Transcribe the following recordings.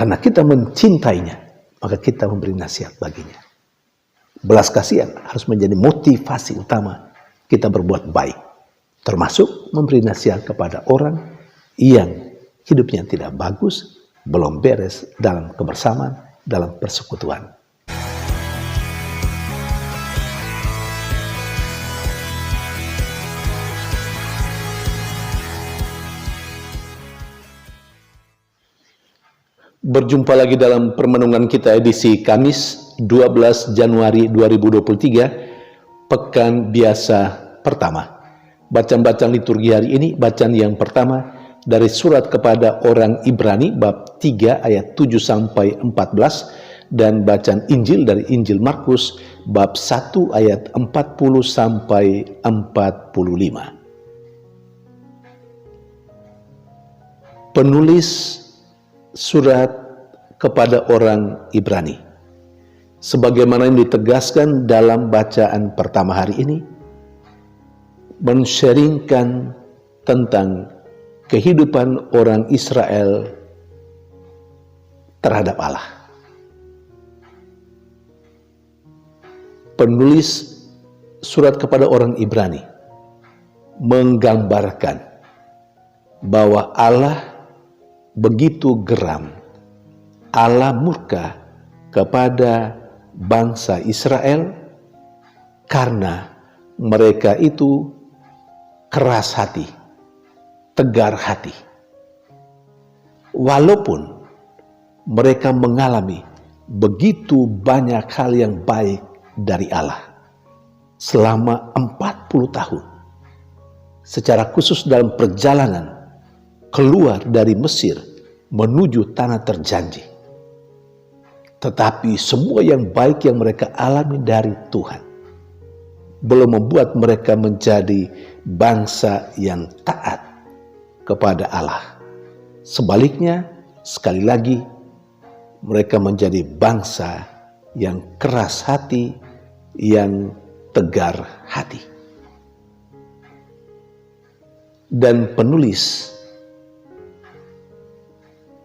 Karena kita mencintainya, maka kita memberi nasihat baginya. Belas kasihan harus menjadi motivasi utama kita berbuat baik. Termasuk memberi nasihat kepada orang yang hidupnya tidak bagus, belum beres dalam kebersamaan, dalam persekutuan. Berjumpa lagi dalam permenungan kita edisi Kamis 12 Januari 2023, Pekan Biasa pertama. Bacaan-bacaan liturgi hari ini, bacaan yang pertama dari surat kepada orang Ibrani bab 3 ayat 7 sampai 14 dan bacaan Injil dari Injil Markus bab 1 ayat 40 sampai 45. Penulis surat kepada orang Ibrani, sebagaimana yang ditegaskan dalam bacaan pertama hari ini, men-sharingkan tentang kehidupan orang Israel terhadap Allah. Penulis surat kepada orang Ibrani menggambarkan bahwa Allah begitu geram, Allah murka kepada bangsa Israel karena mereka itu keras hati, tegar hati. Walaupun mereka mengalami begitu banyak hal yang baik dari Allah selama 40 tahun, secara khusus dalam perjalanan keluar dari Mesir menuju tanah terjanji. Tetapi semua yang baik yang mereka alami dari Tuhan belum membuat mereka menjadi bangsa yang taat kepada Allah. Sebaliknya, sekali lagi, mereka menjadi bangsa yang keras hati, yang tegar hati. Dan penulis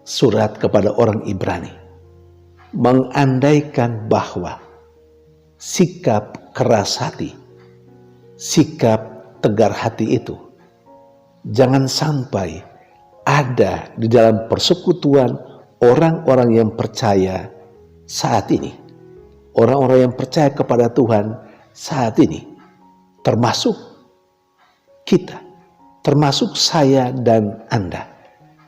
surat kepada orang Ibrani mengandaikan bahwa sikap keras hati, sikap tegar hati itu jangan sampai ada di dalam persekutuan orang-orang yang percaya saat ini, orang-orang yang percaya kepada Tuhan saat ini, termasuk kita, termasuk saya dan Anda.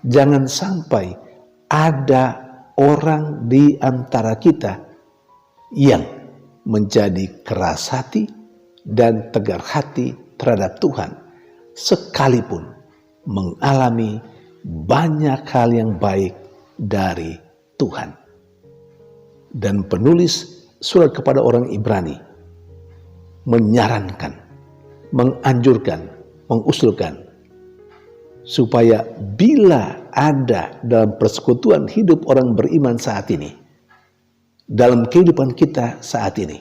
Jangan sampai ada orang di antara kita yang menjadi keras hati dan tegar hati terhadap Tuhan, sekalipun mengalami banyak hal yang baik dari Tuhan. Dan penulis surat kepada orang Ibrani menyarankan, menganjurkan, mengusulkan supaya bila ada dalam persekutuan hidup orang beriman saat ini, dalam kehidupan kita saat ini,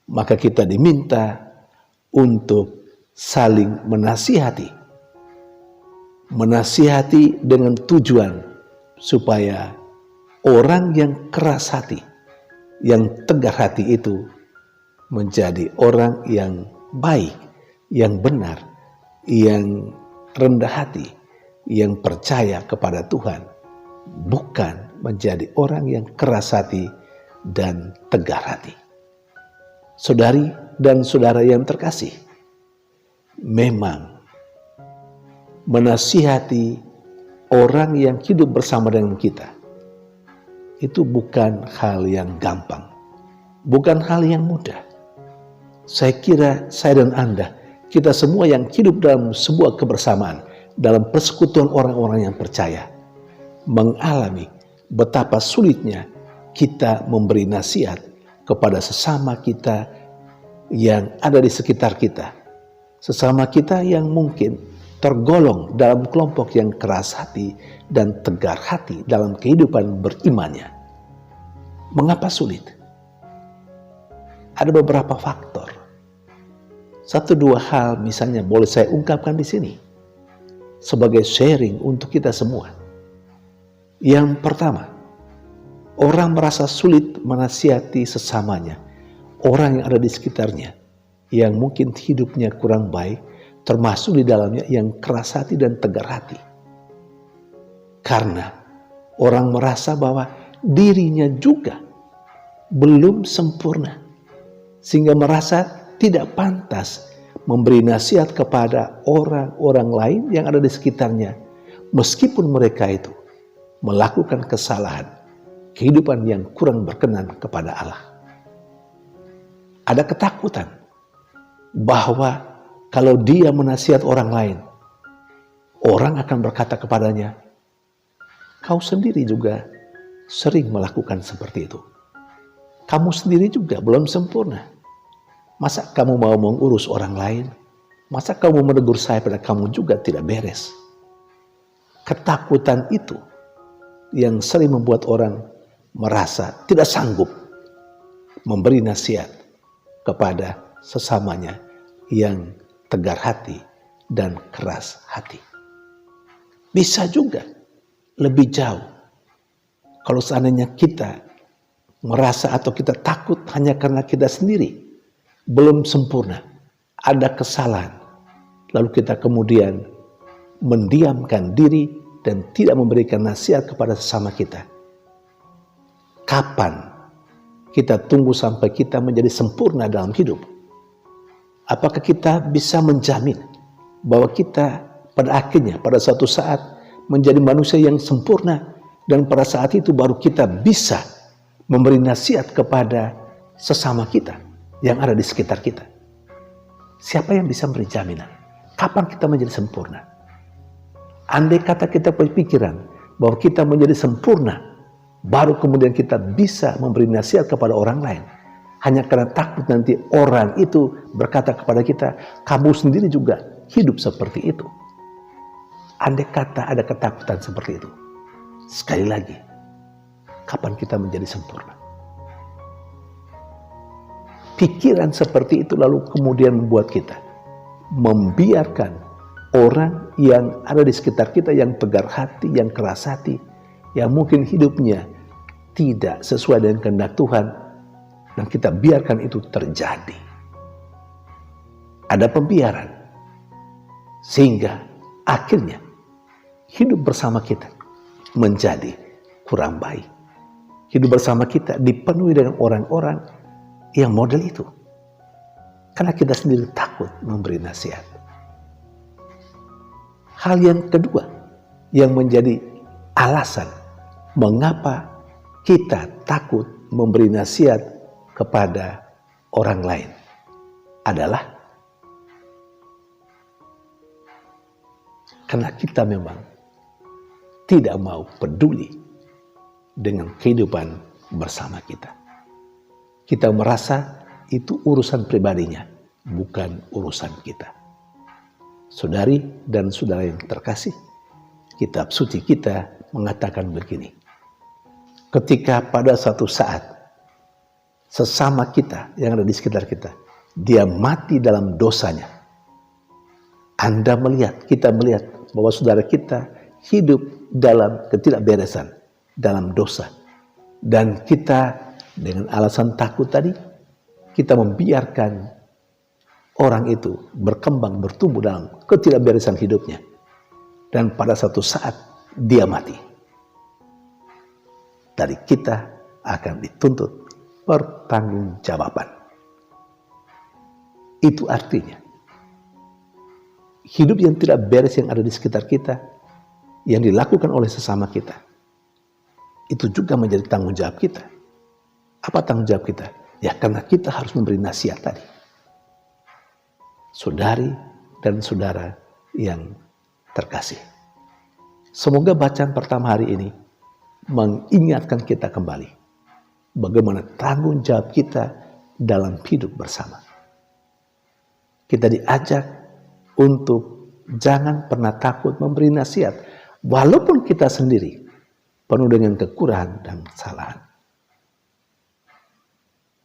maka kita diminta untuk saling menasihati dengan tujuan supaya orang yang keras hati, yang tegar hati itu menjadi orang yang baik, yang benar, yang rendah hati, yang percaya kepada Tuhan, bukan menjadi orang yang keras hati dan tegar hati. Saudari dan saudara yang terkasih, memang menasihati orang yang hidup bersama dengan kita itu bukan hal yang gampang, bukan hal yang mudah. Saya kira saya dan Anda, kita semua yang hidup dalam sebuah kebersamaan, dalam persekutuan orang-orang yang percaya, mengalami betapa sulitnya kita memberi nasihat kepada sesama kita yang ada di sekitar kita. Sesama kita yang mungkin tergolong dalam kelompok yang keras hati dan tegar hati dalam kehidupan berimannya. Mengapa sulit? Ada beberapa faktor. Satu dua hal misalnya boleh saya ungkapkan di sini sebagai sharing untuk kita semua. Yang pertama, orang merasa sulit menasihati sesamanya, orang yang ada di sekitarnya, yang mungkin hidupnya kurang baik, termasuk di dalamnya yang keras hati dan tegar hati. Karena orang merasa bahwa dirinya juga belum sempurna, sehingga merasa tidak pantas memberi nasihat kepada orang-orang lain yang ada di sekitarnya, meskipun mereka itu melakukan kesalahan, kehidupan yang kurang berkenan kepada Allah. Ada ketakutan bahwa kalau dia menasihat orang lain, orang akan berkata kepadanya, "Kau sendiri juga sering melakukan seperti itu. Kamu sendiri juga belum sempurna. Masa kamu mau mengurus orang lain? Masa kamu menegur saya pada kamu juga tidak beres?" Ketakutan itu yang sering membuat orang merasa tidak sanggup memberi nasihat kepada sesamanya yang tegar hati dan keras hati. Bisa juga lebih jauh kalau seandainya kita merasa atau kita takut hanya karena kita sendiri belum sempurna, ada kesalahan, lalu kita kemudian mendiamkan diri dan tidak memberikan nasihat kepada sesama kita. Kapan kita tunggu sampai kita menjadi sempurna dalam hidup? Apakah kita bisa menjamin bahwa kita pada akhirnya, pada suatu saat menjadi manusia yang sempurna, dan pada saat itu baru kita bisa memberi nasihat kepada sesama kita yang ada di sekitar kita? Siapa yang bisa memberi jaminan kapan kita menjadi sempurna? Andai kata kita berpikiran bahwa kita menjadi sempurna, baru kemudian kita bisa memberi nasihat kepada orang lain, hanya karena takut nanti orang itu berkata kepada kita, "Kamu sendiri juga hidup seperti itu." Andai kata ada ketakutan seperti itu, sekali lagi, kapan kita menjadi sempurna? Pikiran seperti itu lalu kemudian membuat kita membiarkan orang yang ada di sekitar kita yang tegar hati, yang keras hati, yang mungkin hidupnya tidak sesuai dengan kehendak Tuhan, dan kita biarkan itu terjadi. Ada pembiaran, sehingga akhirnya hidup bersama kita menjadi kurang baik. Hidup bersama kita dipenuhi dengan orang-orang yang model itu, karena kita sendiri takut memberi nasihat. Hal yang kedua yang menjadi alasan mengapa kita takut memberi nasihat kepada orang lain adalah karena kita memang tidak mau peduli dengan kehidupan bersama kita. Kita merasa itu urusan pribadinya, bukan urusan kita. Saudari dan saudara yang terkasih, kitab suci kita mengatakan begini. Ketika pada suatu saat sesama kita yang ada di sekitar kita, dia mati dalam dosanya, Anda melihat, kita melihat bahwa saudara kita hidup dalam ketidakberesan, dalam dosa, dan kita dengan alasan takut tadi, kita membiarkan orang itu berkembang, bertumbuh dalam ketidakberesan hidupnya. Dan pada suatu saat dia mati. Dari kita akan dituntut pertanggungjawaban. Itu artinya hidup yang tidak beres yang ada di sekitar kita, yang dilakukan oleh sesama kita, itu juga menjadi tanggung jawab kita. Apa tanggung jawab kita? Ya karena kita harus memberi nasihat tadi. Saudari dan saudara yang terkasih, semoga bacaan pertama hari ini mengingatkan kita kembali bagaimana tanggung jawab kita dalam hidup bersama. Kita diajak untuk jangan pernah takut memberi nasihat, walaupun kita sendiri penuh dengan kekurangan dan kesalahan.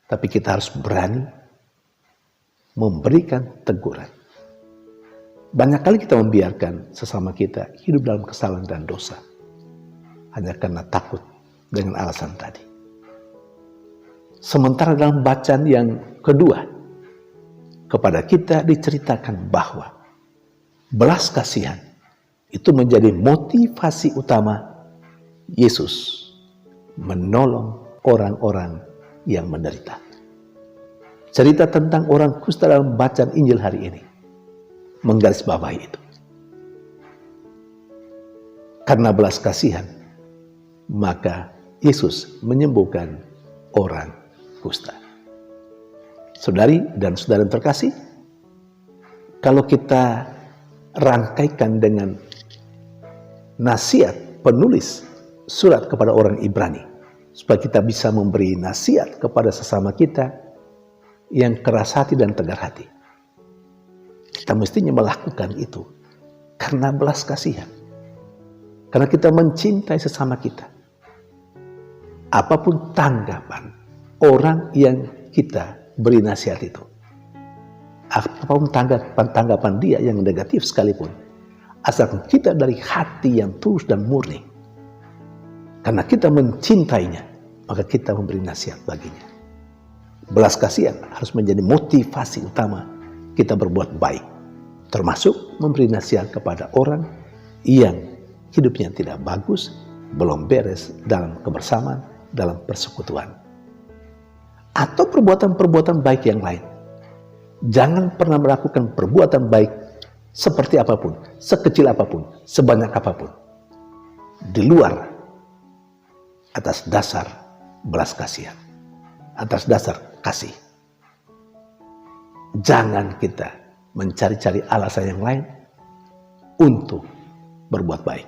Tapi kita harus berani memberikan teguran. Banyak kali kita membiarkan sesama kita hidup dalam kesalahan dan dosa, hanya karena takut dengan alasan tadi. Sementara dalam bacaan yang kedua, kepada kita diceritakan bahwa belas kasihan itu menjadi motivasi utama Yesus menolong orang-orang yang menderita. Cerita tentang orang kusta dalam bacaan Injil hari ini menggarisbawahi itu. Karena belas kasihan, maka Yesus menyembuhkan orang kusta. Saudari dan saudara yang terkasih, kalau kita rangkaikan dengan nasihat penulis surat kepada orang Ibrani, supaya kita bisa memberi nasihat kepada sesama kita yang keras hati dan tegar hati, kita mestinya melakukan itu karena belas kasihan. Karena kita mencintai sesama kita. Apapun tanggapan orang yang kita beri nasihat itu, apapun tanggapan dia yang negatif sekalipun, asalkan kita dari hati yang tulus dan murni, karena kita mencintainya, maka kita memberi nasihat baginya. Belas kasihan harus menjadi motivasi utama kita berbuat baik, termasuk memberi nasihat kepada orang yang hidupnya tidak bagus, belum beres dalam kebersamaan, dalam persekutuan. Atau perbuatan-perbuatan baik yang lain. Jangan pernah melakukan perbuatan baik seperti apapun, sekecil apapun, sebanyak apapun, di luar atas dasar belas kasihan, atas dasar kasih. Jangan kita mencari-cari alasan yang lain untuk berbuat baik.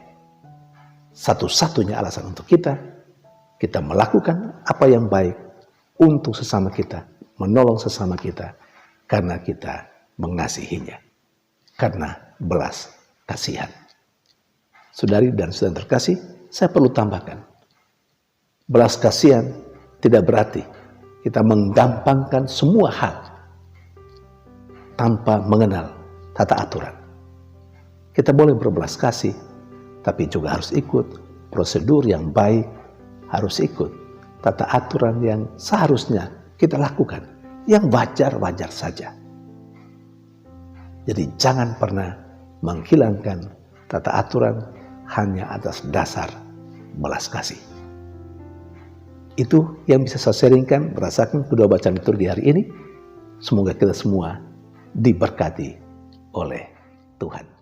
Satu-satunya alasan untuk kita melakukan apa yang baik untuk sesama kita, menolong sesama kita, karena kita mengasihinya, karena belas kasihan. Saudari dan saudara terkasih, saya perlu tambahkan, belas kasihan tidak berarti kita menggampangkan semua hal tanpa mengenal tata aturan. Kita boleh berbelas kasih, tapi juga harus ikut prosedur yang baik, harus ikut tata aturan yang seharusnya kita lakukan, yang wajar-wajar saja. Jadi jangan pernah menghilangkan tata aturan hanya atas dasar belas kasih. Itu yang bisa saya sharingkan berdasarkan kedua bacaan liturgi hari ini. Semoga kita semua diberkati oleh Tuhan.